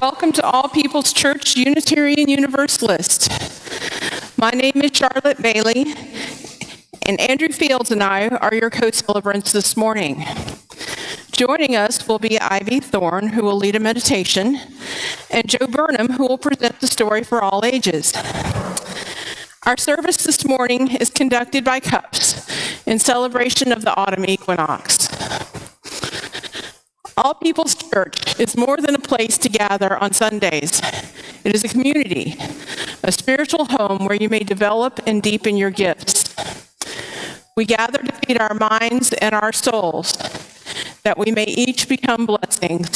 Welcome to All People's Church Unitarian Universalist. My name is Charlotte Bailey, and Andrew Fields and I are your co-celebrants this morning. Joining us will be Ivy Thorne, who will lead a meditation, and Joe Burnham, who will present the story for all ages. Our service this morning is conducted by cups in celebration of the autumn equinox. All People's Church is more than a place to gather on Sundays. It is a community, a spiritual home where you may develop and deepen your gifts. We gather to feed our minds and our souls, that we may each become blessings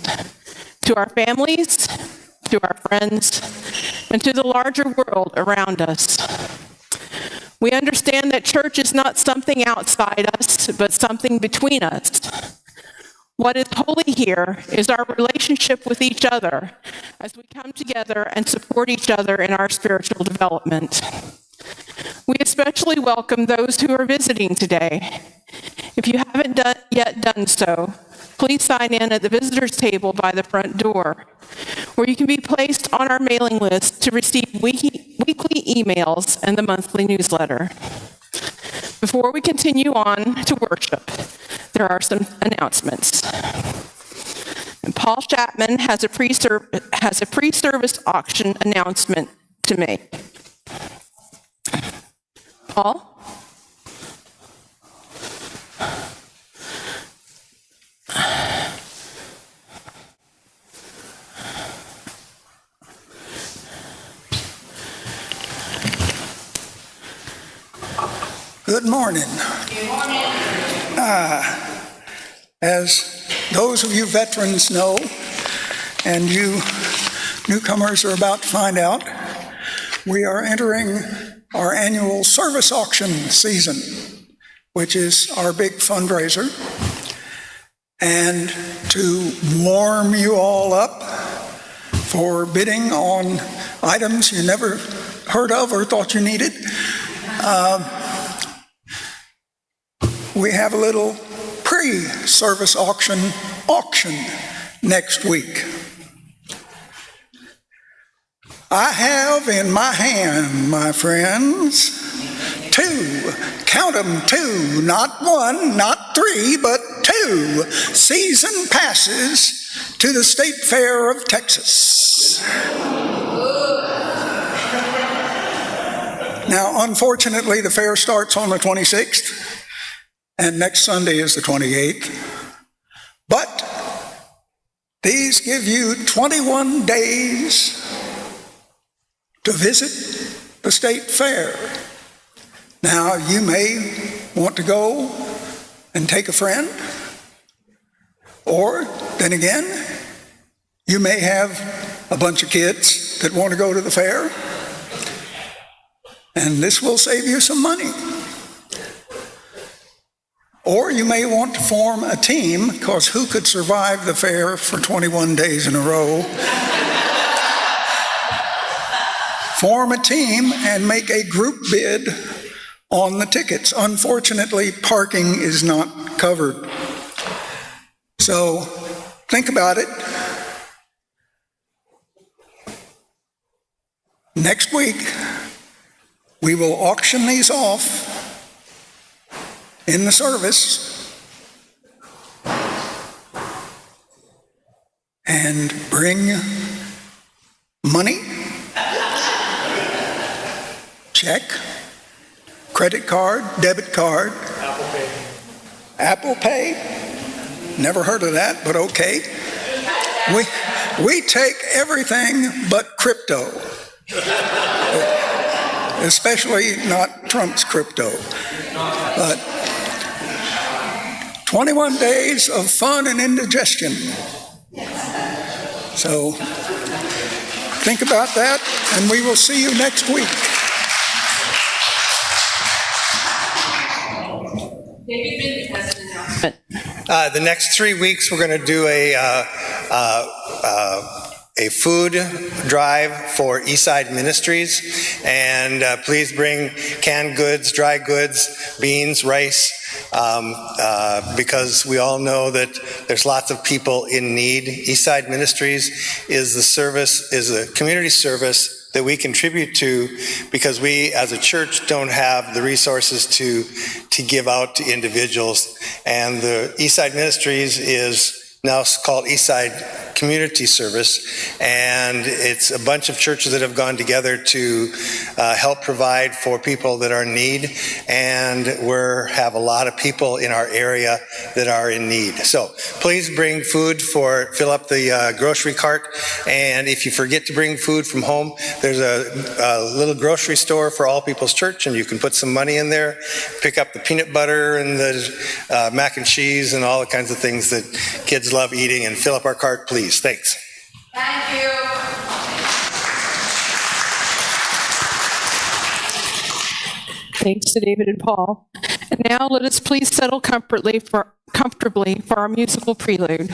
to our families, to our friends, and to the larger world around us. We understand that church is not something outside us, but something between us. What is holy here is our relationship with each other as we come together and support each other in our spiritual development. We especially welcome those who are visiting today. If you haven't yet done so, please sign in at the visitors table by the front door, where you can be placed on our mailing list to receive weekly emails and the monthly newsletter. Before we continue on to worship, there are some announcements. And Paul Chapman has a pre-service auction announcement to make. Paul? Good morning. Good morning. As those of you veterans know, and you newcomers are about to find out, we are entering our annual service auction season, which is our big fundraiser. And to warm you all up for bidding on items you never heard of or thought you needed, we have a little pre-service auction next week. I have in my hand, my friends, count them, two, not one, not three, but two season passes to the State Fair of Texas. Now, unfortunately, the fair starts on the 26th. And next Sunday is the 28th. But these give you 21 days to visit the state fair. Now, you may want to go and take a friend, or then again, you may have a bunch of kids that want to go to the fair, and this will save you some money. Or you may want to form a team, because who could survive the fair for 21 days in a row? Form a team and make a group bid on the tickets. Unfortunately, parking is not covered. So think about it. Next week, we will auction these off in the service and bring money, check, credit card, debit card, Apple Pay. Never heard of that, but okay. We take everything but crypto, especially not Trump's crypto. But 21 days of fun and indigestion. So think about that, and we will see you next week. The next 3 weeks, we're going to do a food drive for Eastside Ministries, and please bring canned goods, dry goods, beans, rice, because we all know that there's lots of people in need. Eastside Ministries is a community service that we contribute to because we as a church don't have the resources to give out to individuals. And the Eastside Ministries is now called Eastside Community Service, and it's a bunch of churches that have gone together to help provide for people that are in need, and we have a lot of people in our area that are in need. So please bring food fill up the grocery cart, and if you forget to bring food from home, there's a little grocery store for All People's Church, and you can put some money in there, pick up the peanut butter and the mac and cheese and all the kinds of things that kids love eating, and fill up our cart, please. Thanks. Thank you. Thanks to David and Paul. And now let us please settle comfortably for our musical prelude.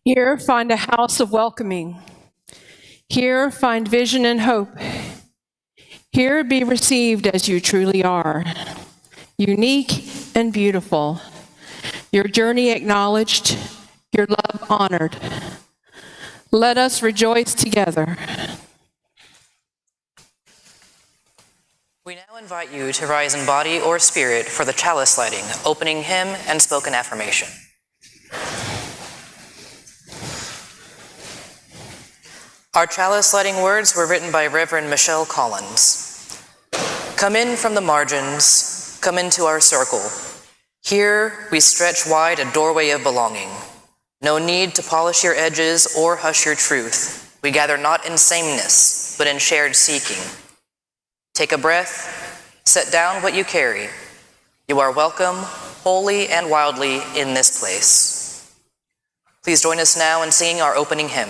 Here find a house of welcoming. Here find vision and hope. Here be received as you truly are, unique and beautiful. Your journey acknowledged, your love honored. Let us rejoice together. We now invite you to rise in body or spirit for the chalice lighting, opening hymn, and spoken affirmation. Our chalice lighting words were written by Reverend Michelle Collins. Come in from the margins, come into our circle. Here we stretch wide a doorway of belonging. No need to polish your edges or hush your truth. We gather not in sameness, but in shared seeking. Take a breath, set down what you carry. You are welcome, wholly and wildly, in this place. Please join us now in singing our opening hymn.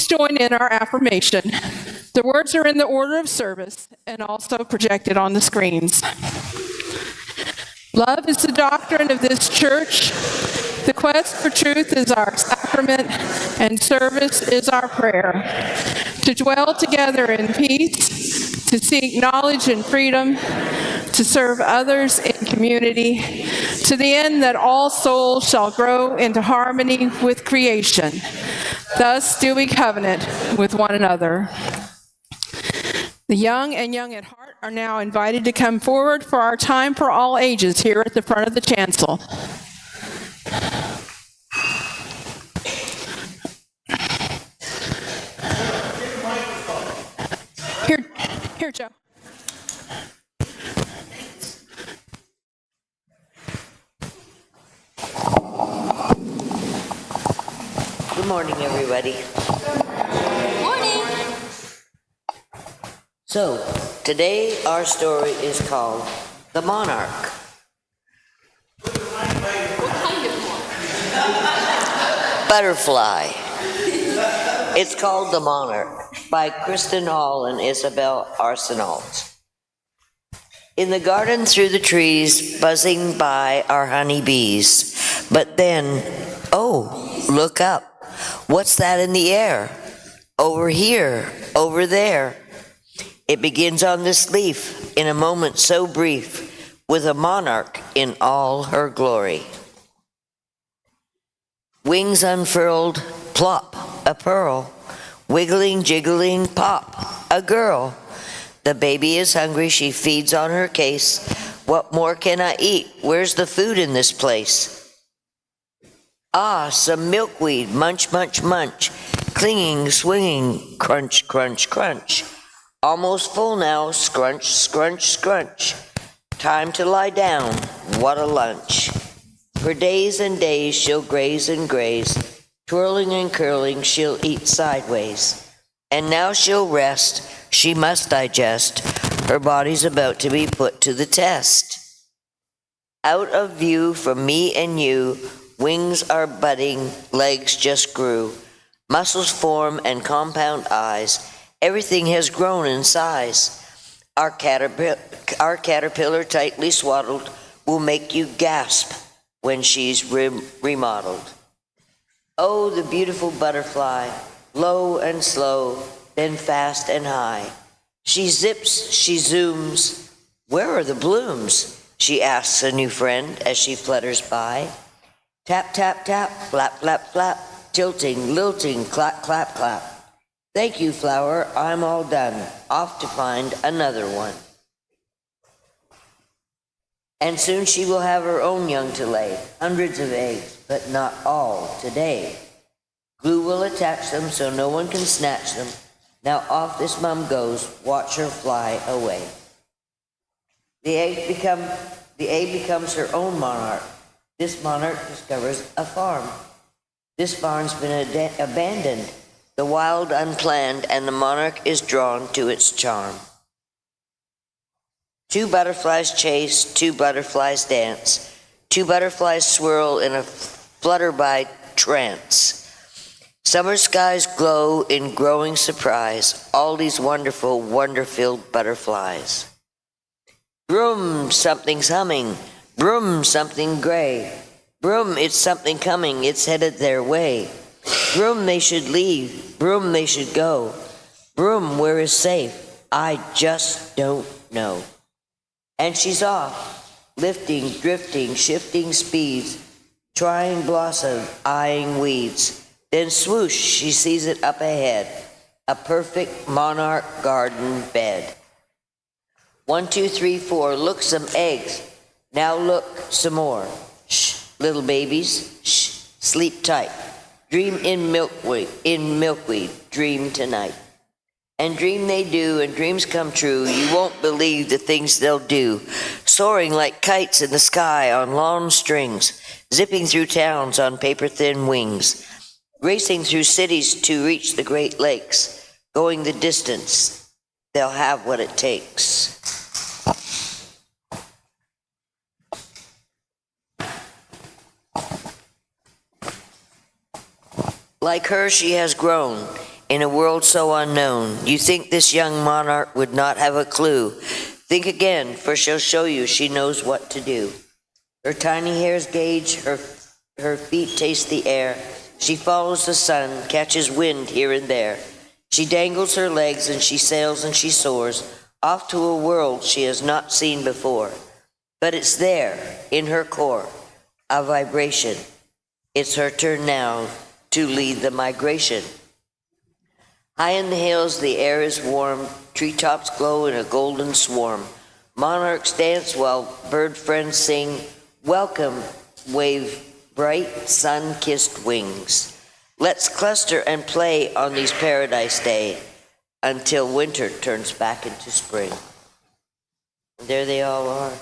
Join in our affirmation. The words are in the order of service and also projected on the screens. Love is the doctrine of this church. The quest for truth is our sacrament, and service is our prayer. To dwell together in peace, to seek knowledge and freedom, to serve others in community, to the end that all souls shall grow into harmony with creation. Thus do we covenant with one another. The young and young at heart are now invited to come forward for our time for all ages here at the front of the chancel. Here, Joe. Good morning, everybody. Morning. So, today our story is called The Monarch. What kind of Butterfly. It's called The Monarch by Kristen Hall and Isabel Arsenault. In the garden through the trees, buzzing by are honeybees. But then, oh, look up. What's that in the air? Over here, over there. It begins on this leaf, in a moment so brief, with a monarch in all her glory. Wings unfurled, plop, a pearl. Wiggling, jiggling, pop, a girl. The baby is hungry, she feeds on her case. What more can I eat? Where's the food in this place? Ah, some milkweed, munch, munch, munch. Clinging, swinging, crunch, crunch, crunch. Almost full now, scrunch, scrunch, scrunch. Time to lie down, what a lunch. For days and days she'll graze and graze. Twirling and curling, she'll eat sideways. And now she'll rest, she must digest. Her body's about to be put to the test. Out of view from me and you, wings are budding, legs just grew. Muscles form and compound eyes. Everything has grown in size. Our caterpillar tightly swaddled will make you gasp when she's remodeled. Oh, the beautiful butterfly, low and slow, then fast and high. She zips, she zooms. Where are the blooms? She asks a new friend as she flutters by. Tap, tap, tap, flap, flap, flap, tilting, lilting, clap, clap, clap. Thank you, flower, I'm all done. Off to find another one. And soon she will have her own young to lay, hundreds of eggs, but not all today. Glue will attach them so no one can snatch them. Now off this mum goes, watch her fly away. The egg becomes her own monarch. This monarch discovers a farm. This farm's been abandoned, the wild unplanned, and the monarch is drawn to its charm. Two butterflies chase, two butterflies dance, two butterflies swirl in a flutterby trance. Summer skies glow in growing surprise, all these wonderful, wonder-filled butterflies. Broom, something's humming, broom, something gray. Broom, it's something coming, it's headed their way. Broom, they should leave, broom, they should go. Broom, where is safe? I just don't know. And she's off, lifting, drifting, shifting speeds, trying blossom, eyeing weeds. Then swoosh, she sees it up ahead, a perfect monarch garden bed. 1, 2, 3, 4, look, some eggs. Now look, some more. Shh, little babies, shh, sleep tight. Dream in milkweed, dream tonight. And dream they do, and dreams come true. You won't believe the things they'll do. Soaring like kites in the sky on long strings, zipping through towns on paper-thin wings, racing through cities to reach the Great Lakes, going the distance. They'll have what it takes. Like her, she has grown in a world so unknown. You think this young monarch would not have a clue. Think again, for she'll show you she knows what to do. Her tiny hairs gauge, her feet taste the air. She follows the sun, catches wind here and there. She dangles her legs and she sails and she soars, off to a world she has not seen before. But it's there, in her core, a vibration. It's her turn now to lead the migration. High in the hills, the air is warm, treetops glow in a golden swarm. Monarchs dance while bird friends sing, welcome, wave bright sun-kissed wings. Let's cluster and play on these paradise days until winter turns back into spring. And there they all are.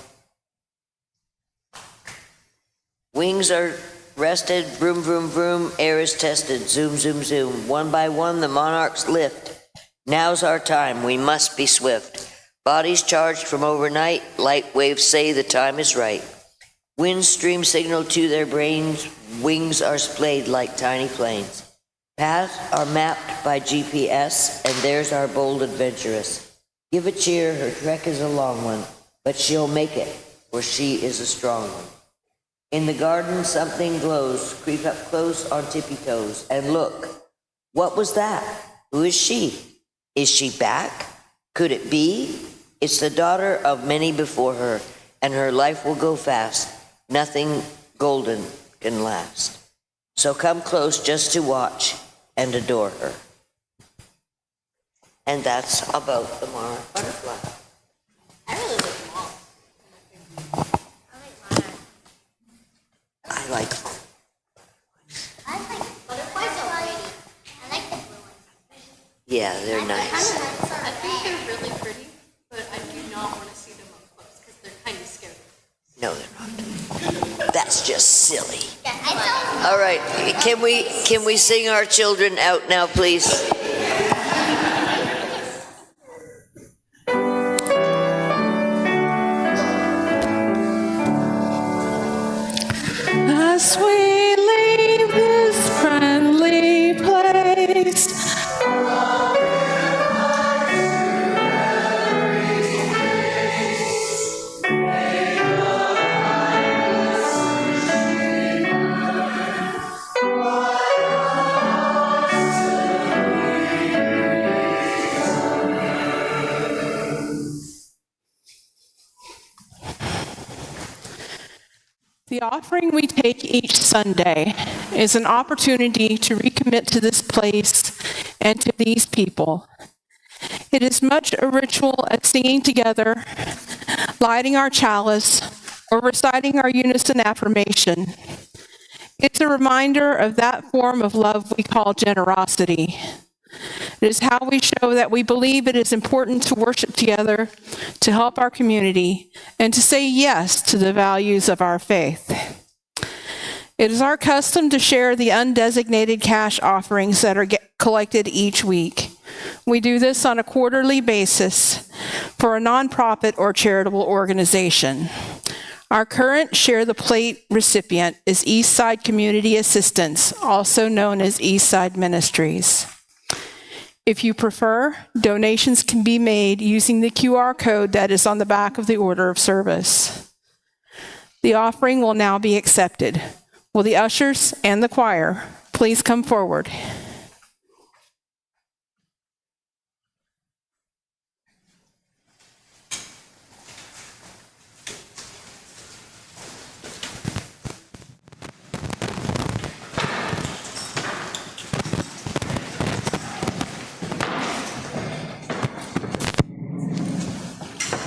Wings are rested, vroom, vroom, vroom, air is tested, zoom, zoom, zoom. One by one, the monarchs lift. Now's our time, we must be swift. Bodies charged from overnight, light waves say the time is right. Winds stream signal to their brains, wings are splayed like tiny planes. Paths are mapped by GPS, and there's our bold adventuress. Give a cheer, her trek is a long one, but she'll make it, for she is a strong one. In the garden something glows, creep up close on tippy toes, and look. What was that? Who is she? Is she back? Could it be? It's the daughter of many before her, and her life will go fast. Nothing golden can last. So come close just to watch and adore her. And that's about the monarch butterfly. I really like them all. I like I like butterflies are pretty. I like the blue ones. Yeah, they're nice. I think they're really pretty, but I do not want to see them up close because they're kind of scary. No, they're not. That's just silly. Yeah, I don't. All right, can we sing our children out now, please? As we leave this friendly place, the offering we take each Sunday is an opportunity to recommit to this place and to these people. It is much a ritual as singing together, lighting our chalice, or reciting our unison affirmation. It's a reminder of that form of love we call generosity. It is how we show that we believe it is important to worship together, to help our community, and to say yes to the values of our faith. It is our custom to share the undesignated cash offerings that are collected each week. We do this on a quarterly basis for a nonprofit or charitable organization. Our current Share the Plate recipient is Eastside Community Assistance, also known as Eastside Ministries. If you prefer, donations can be made using the QR code that is on the back of the order of service. The offering will now be accepted. Will the ushers and the choir please come forward?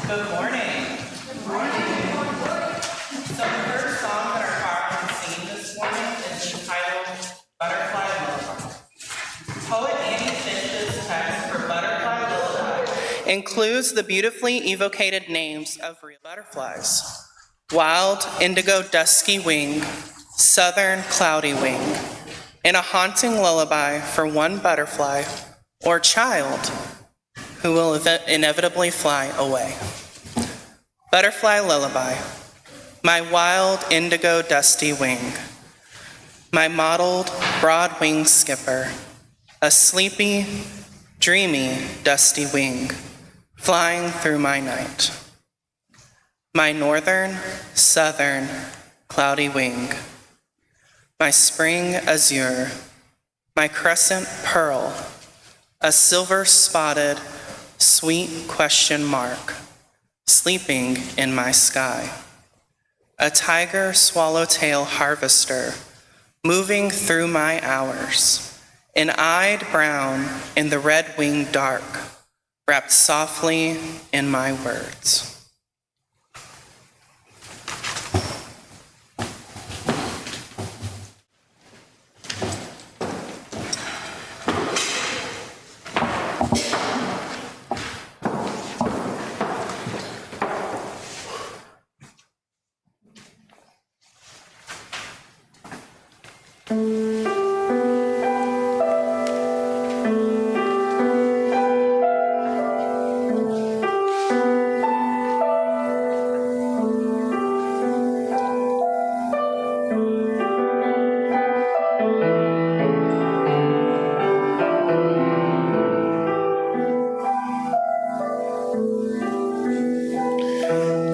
Good morning. Good morning. So the first song that our choir will sing this morning is entitled Butterfly Lullaby. Poet Annie Finch's text for Butterfly Lullaby includes the beautifully evocated names of real butterflies. Wild indigo dusky wing, southern cloudy wing, and a haunting lullaby for one butterfly or child who will inevitably fly away. Butterfly lullaby, my wild indigo dusty wing, my mottled broad-winged skipper, a sleepy, dreamy dusty wing, flying through my night. My northern, southern, cloudy wing, my spring azure, my crescent pearl, a silver-spotted, sweet question mark, sleeping in my sky. A tiger swallowtail harvester, moving through my hours, an eyed brown in the red-winged dark, wrapped softly in my words.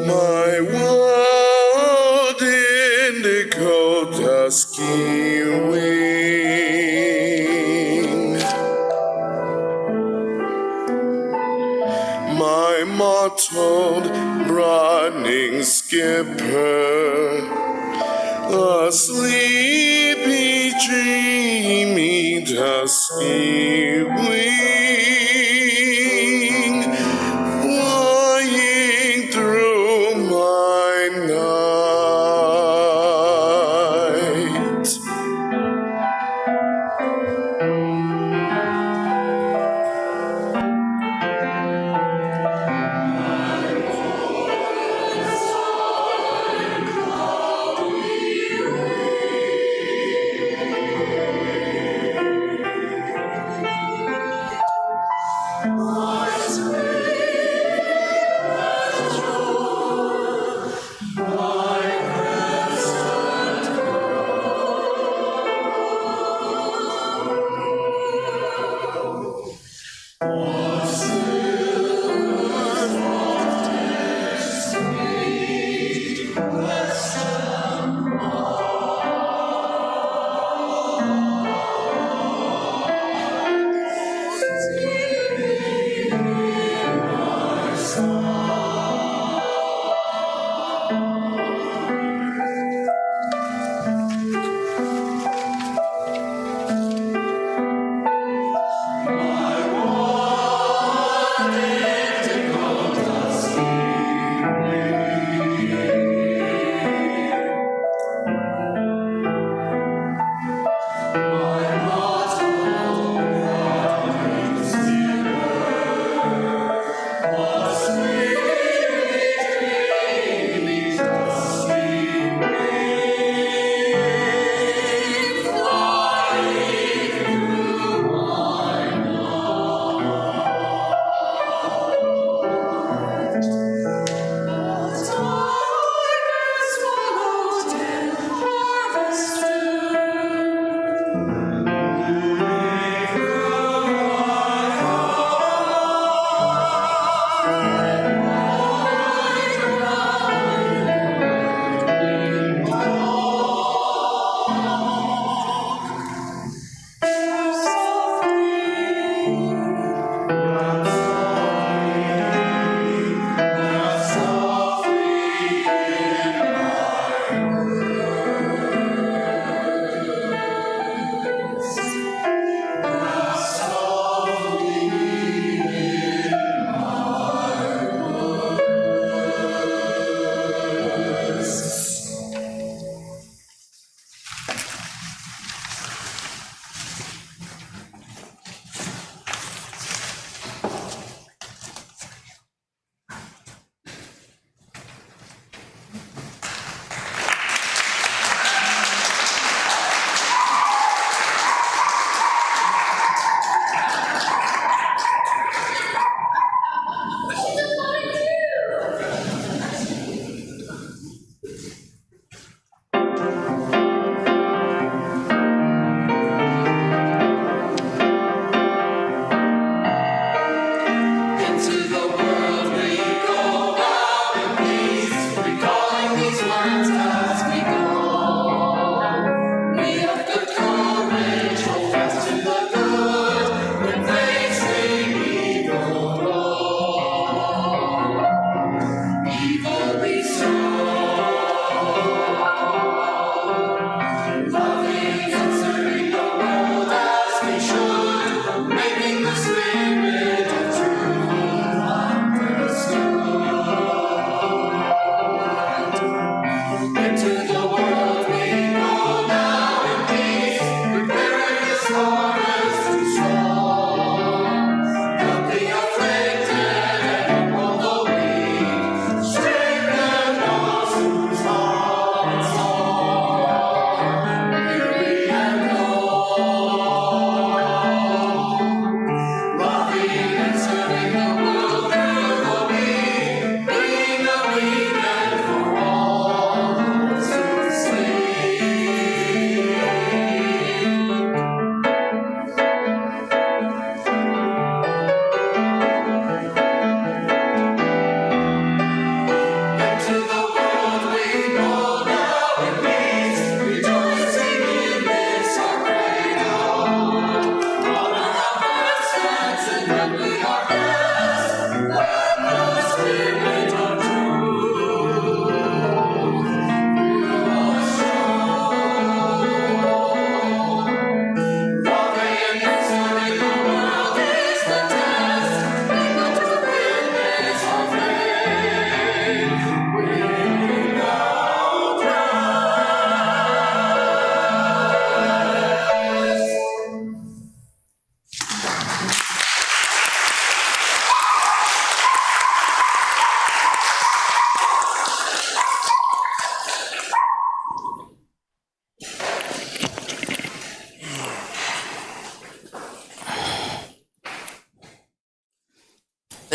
My wild indigo dusky wing, my mottled broadening skipper, a sleepy, dreamy, dusky wing, flying through my night.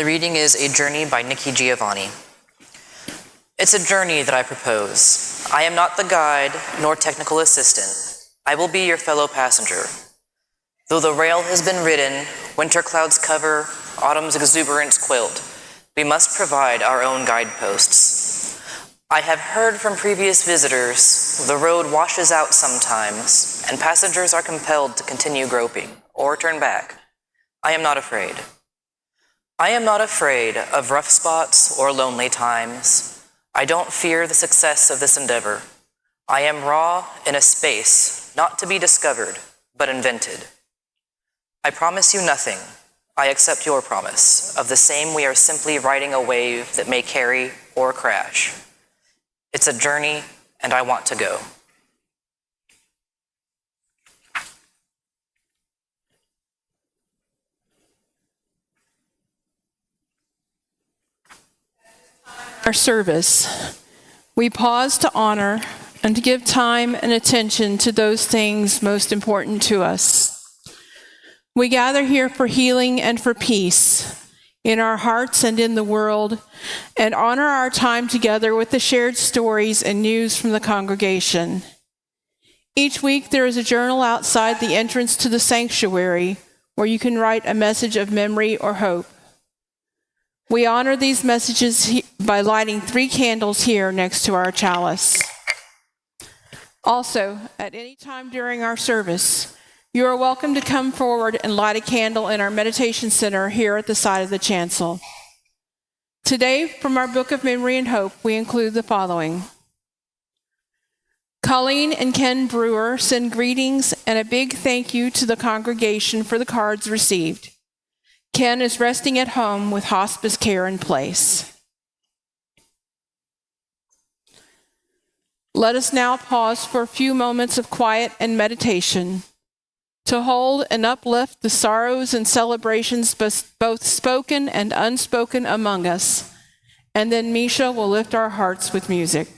The reading is A Journey by Nikki Giovanni. It's a journey that I propose. I am not the guide nor technical assistant. I will be your fellow passenger. Though the rail has been ridden, winter clouds cover, autumn's exuberance quilt, we must provide our own guideposts. I have heard from previous visitors the road washes out sometimes, and passengers are compelled to continue groping or turn back. I am not afraid. I am not afraid of rough spots or lonely times. I don't fear the success of this endeavor. I am raw in a space not to be discovered, but invented. I promise you nothing. I accept your promise. Of the same, we are simply riding a wave that may carry or crash. It's a journey, and I want to go. Our service, we pause to honor and to give time and attention to those things most important to us. We gather here for healing and for peace in our hearts and in the world, and honor our time together with the shared stories and news from the congregation. Each week there is a journal outside the entrance to the sanctuary where you can write a message of memory or hope. We honor these messages by lighting 3 candles here next to our chalice. Also, at any time during our service, you are welcome to come forward and light a candle in our meditation center here at the side of the chancel. Today, from our Book of Memory and Hope, we include the following. Colleen and Ken Brewer send greetings and a big thank you to the congregation for the cards received. Ken is resting at home with hospice care in place. Let us now pause for a few moments of quiet and meditation to hold and uplift the sorrows and celebrations both spoken and unspoken among us. And then Misha will lift our hearts with music.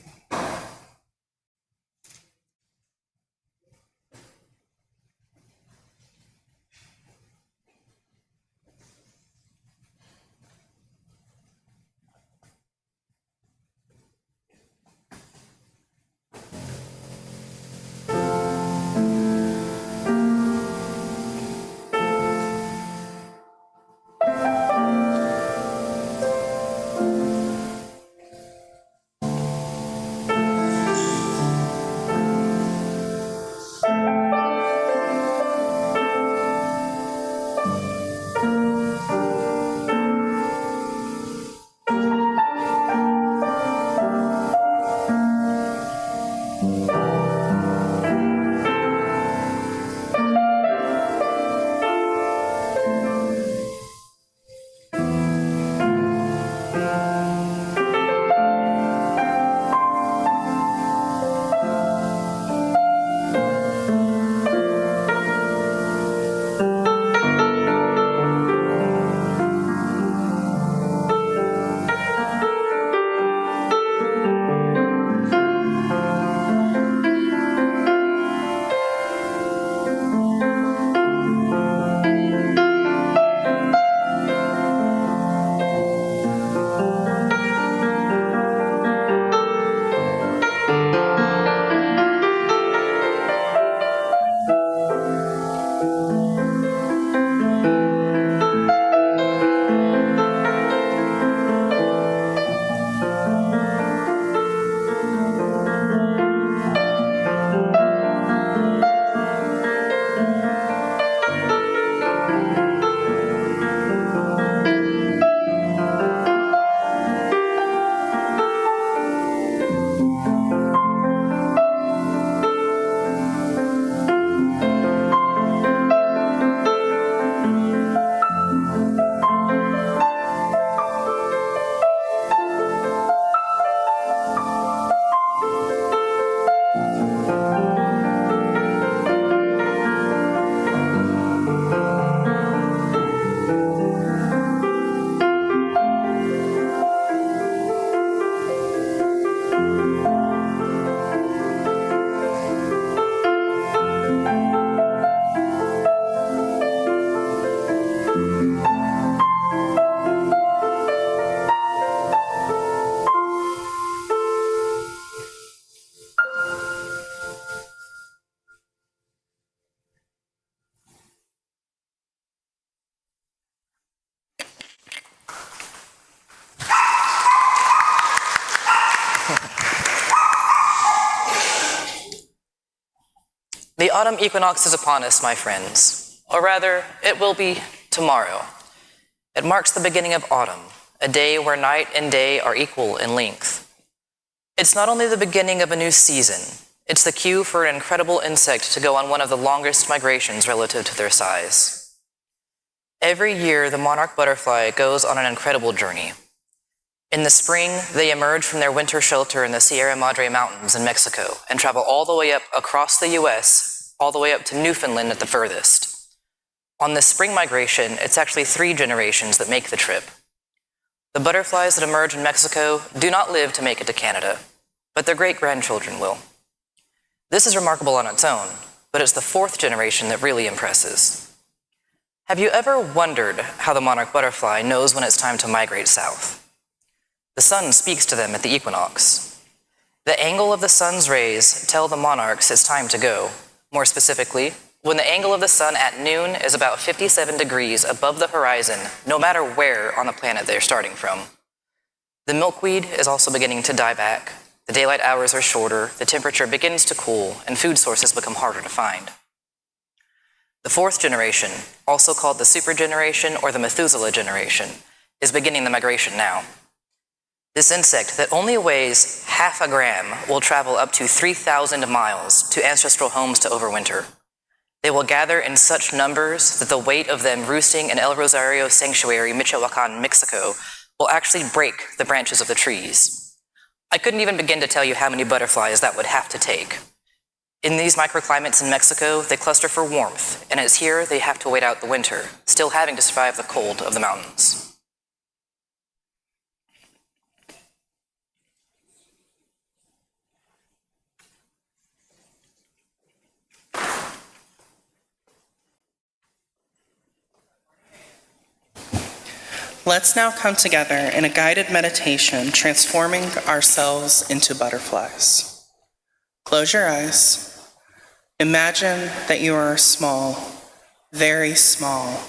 autumn equinox is upon us, my friends. Or rather, it will be tomorrow. It marks the beginning of autumn, a day where night and day are equal in length. It's not only the beginning of a new season, it's the cue for an incredible insect to go on one of the longest migrations relative to their size. Every year, the monarch butterfly goes on an incredible journey. In the spring, they emerge from their winter shelter in the Sierra Madre Mountains in Mexico and travel all the way up across the US, all the way up to Newfoundland at the furthest. On this spring migration, it's actually 3 generations that make the trip. The butterflies that emerge in Mexico do not live to make it to Canada, but their great-grandchildren will. This is remarkable on its own, but it's the 4th generation that really impresses. Have you ever wondered how the monarch butterfly knows when it's time to migrate south? The sun speaks to them at the equinox. The angle of the sun's rays tell the monarchs it's time to go. More specifically, when the angle of the sun at noon is about 57 degrees above the horizon, no matter where on the planet they're starting from. The milkweed is also beginning to die back. The daylight hours are shorter, the temperature begins to cool, and food sources become harder to find. The 4th generation, also called the supergeneration or the Methuselah generation, is beginning the migration now. This insect that only weighs half a gram will travel up to 3,000 miles to ancestral homes to overwinter. They will gather in such numbers that the weight of them roosting in El Rosario Sanctuary, Michoacan, Mexico, will actually break the branches of the trees. I couldn't even begin to tell you how many butterflies that would have to take. In these microclimates in Mexico, they cluster for warmth, and it's here they have to wait out the winter, still having to survive the cold of the mountains. Let's now come together in a guided meditation, transforming ourselves into butterflies. Close your eyes. Imagine that you are small, very small,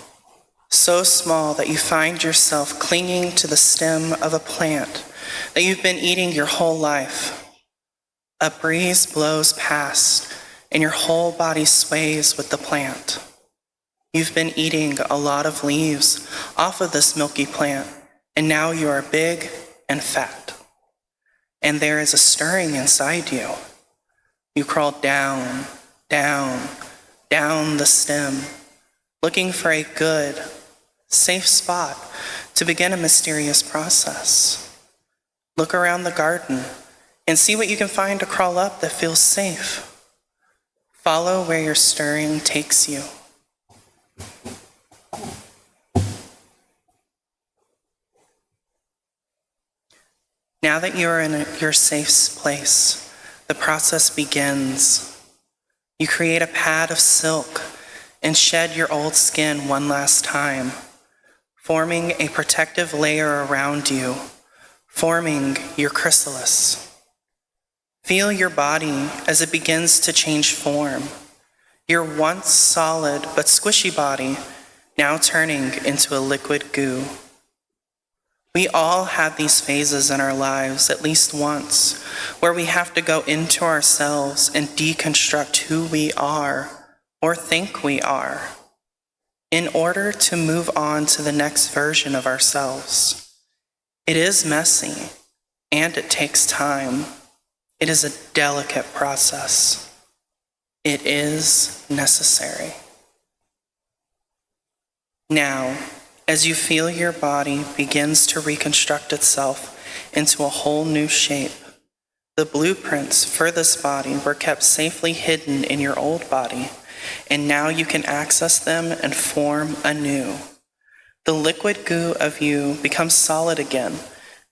so small that you find yourself clinging to the stem of a plant that you've been eating your whole life. A breeze blows past, and your whole body sways with the plant. You've been eating a lot of leaves off of this milky plant, and now you are big and fat. And there is a stirring inside you. You crawl down, down, down the stem, looking for a good, safe spot to begin a mysterious process. Look around the garden and see what you can find to crawl up that feels safe. Follow where your stirring takes you. Now that you are in your safe place, the process begins. You create a pad of silk and shed your old skin one last time, forming a protective layer around you, forming your chrysalis. Feel your body as it begins to change form. Your once solid but squishy body now turning into a liquid goo. We all have these phases in our lives at least once, where we have to go into ourselves and deconstruct who we are or think we are in order to move on to the next version of ourselves. It is messy and it takes time. It is a delicate process. It is necessary. Now, as you feel your body begins to reconstruct itself into a whole new shape, the blueprints for this body were kept safely hidden in your old body, and now you can access them and form anew. The liquid goo of you becomes solid again,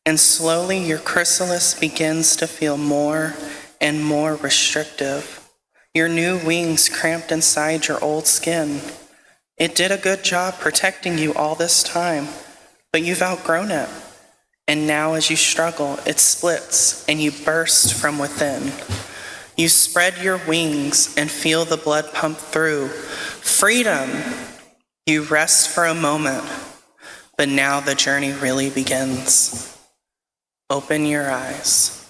and slowly your chrysalis begins to feel more and more restrictive. Your new wings cramped inside your old skin. It did a good job protecting you all this time, but you've outgrown it. And now as you struggle, it splits and you burst from within. You spread your wings and feel the blood pump through. Freedom! You rest for a moment, but now the journey really begins. Open your eyes.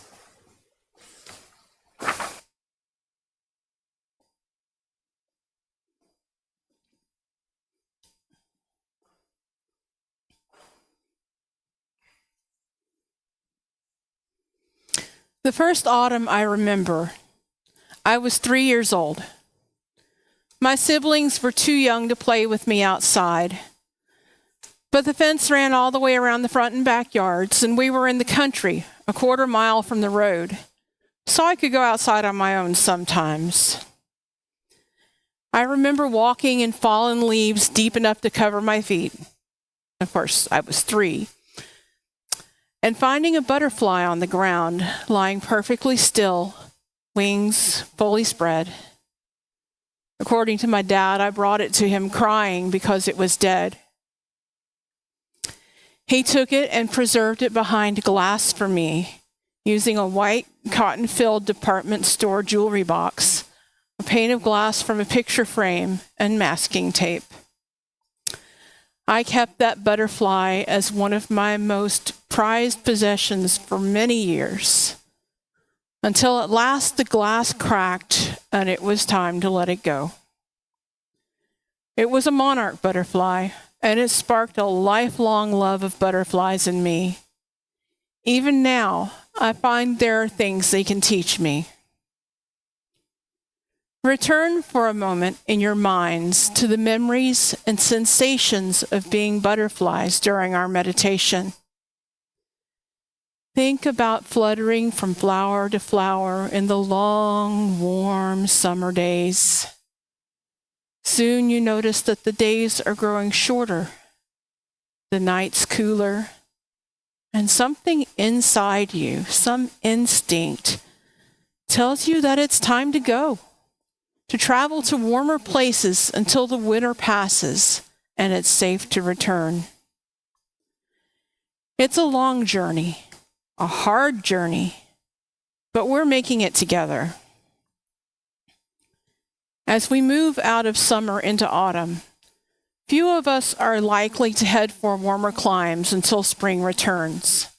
The first autumn I remember, I was 3 years old. My siblings were too young to play with me outside, but the fence ran all the way around the front and backyards, and we were in the country, a quarter mile from the road, so I could go outside on my own sometimes. I remember walking in fallen leaves deep enough to cover my feet. Of course, I was 3. And finding a butterfly on the ground, lying perfectly still, wings fully spread. According to my dad, I brought it to him crying because it was dead. He took it and preserved it behind glass for me, using a white cotton-filled department store jewelry box, a pane of glass from a picture frame, and masking tape. I kept that butterfly as one of my most prized possessions for many years, until at last the glass cracked and it was time to let it go. It was a monarch butterfly, and it sparked a lifelong love of butterflies in me. Even now, I find there are things they can teach me. Return for a moment in your minds to the memories and sensations of being butterflies during our meditation. Think about fluttering from flower to flower in the long, warm summer days. Soon you notice that the days are growing shorter, the nights cooler, and something inside you, some instinct, tells you that it's time to go, to travel to warmer places until the winter passes and it's safe to return. It's a long journey, a hard journey, but we're making it together. As we move out of summer into autumn, few of us are likely to head for warmer climes until spring returns.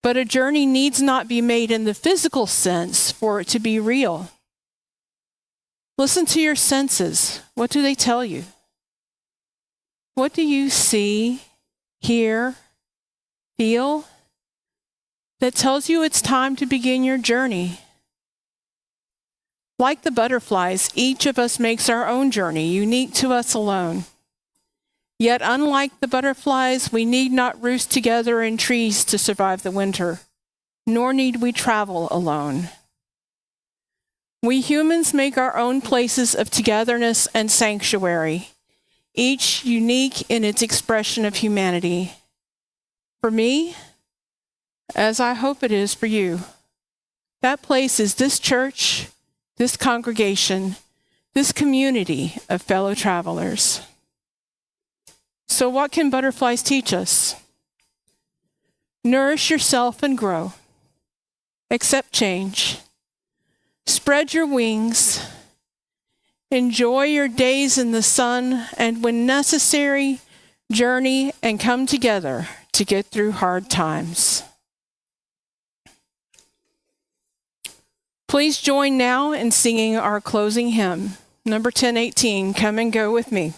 But a journey needs not be made in the physical sense for it to be real. Listen to your senses. What do they tell you? What do you see, hear, feel that tells you it's time to begin your journey? Like the butterflies, each of us makes our own journey, unique to us alone. Yet, unlike the butterflies, we need not roost together in trees to survive the winter, nor need we travel alone. We humans make our own places of togetherness and sanctuary, each unique in its expression of humanity. For me, as I hope it is for you, that place is this church, this congregation, this community of fellow travelers. So what can butterflies teach us? Nourish yourself and grow. Accept change. Spread your wings. Enjoy your days in the sun, and when necessary, journey and come together to get through hard times. Please join now in singing our closing hymn, number 1018, Come and Go With Me.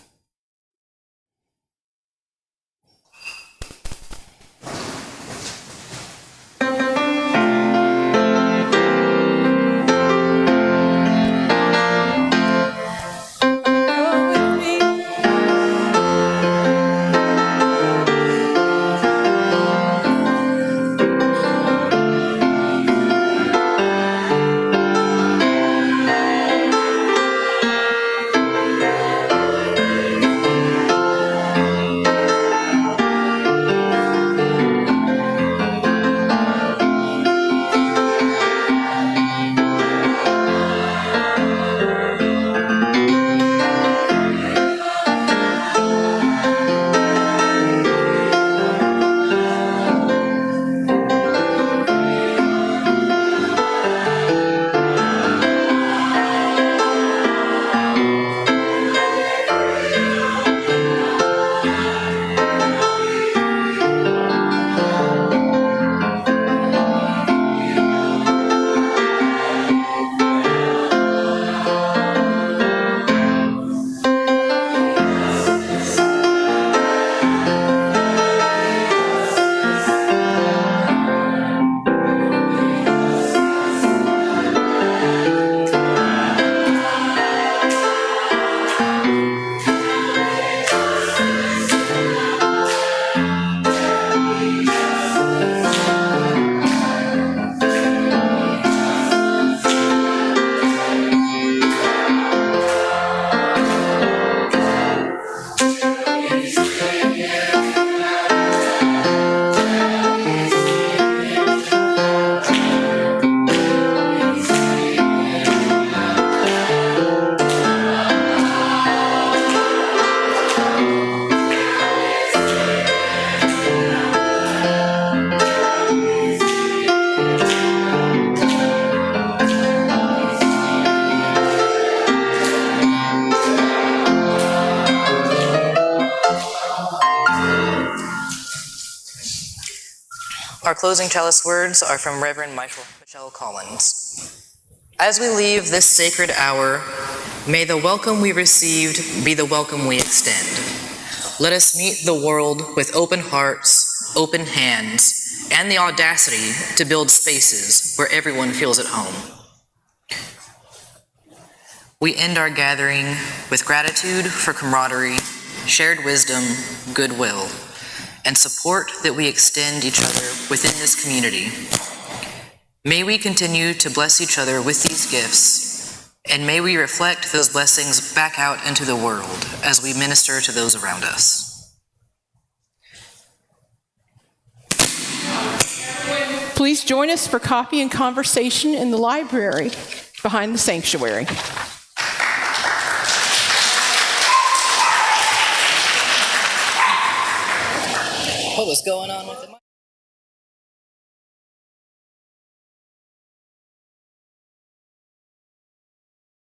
closing chalice words are from Reverend Michelle Collins. As we leave this sacred hour, may the welcome we received be the welcome we extend. Let us meet the world with open hearts, open hands, and the audacity to build spaces where everyone feels at home. We end our gathering with gratitude for camaraderie, shared wisdom, goodwill, and support that we extend each other within this community. May we continue to bless each other with these gifts, and may we reflect those blessings back out into the world as we minister to those around us. Please join us for coffee and conversation in the library behind the sanctuary. What was going on with the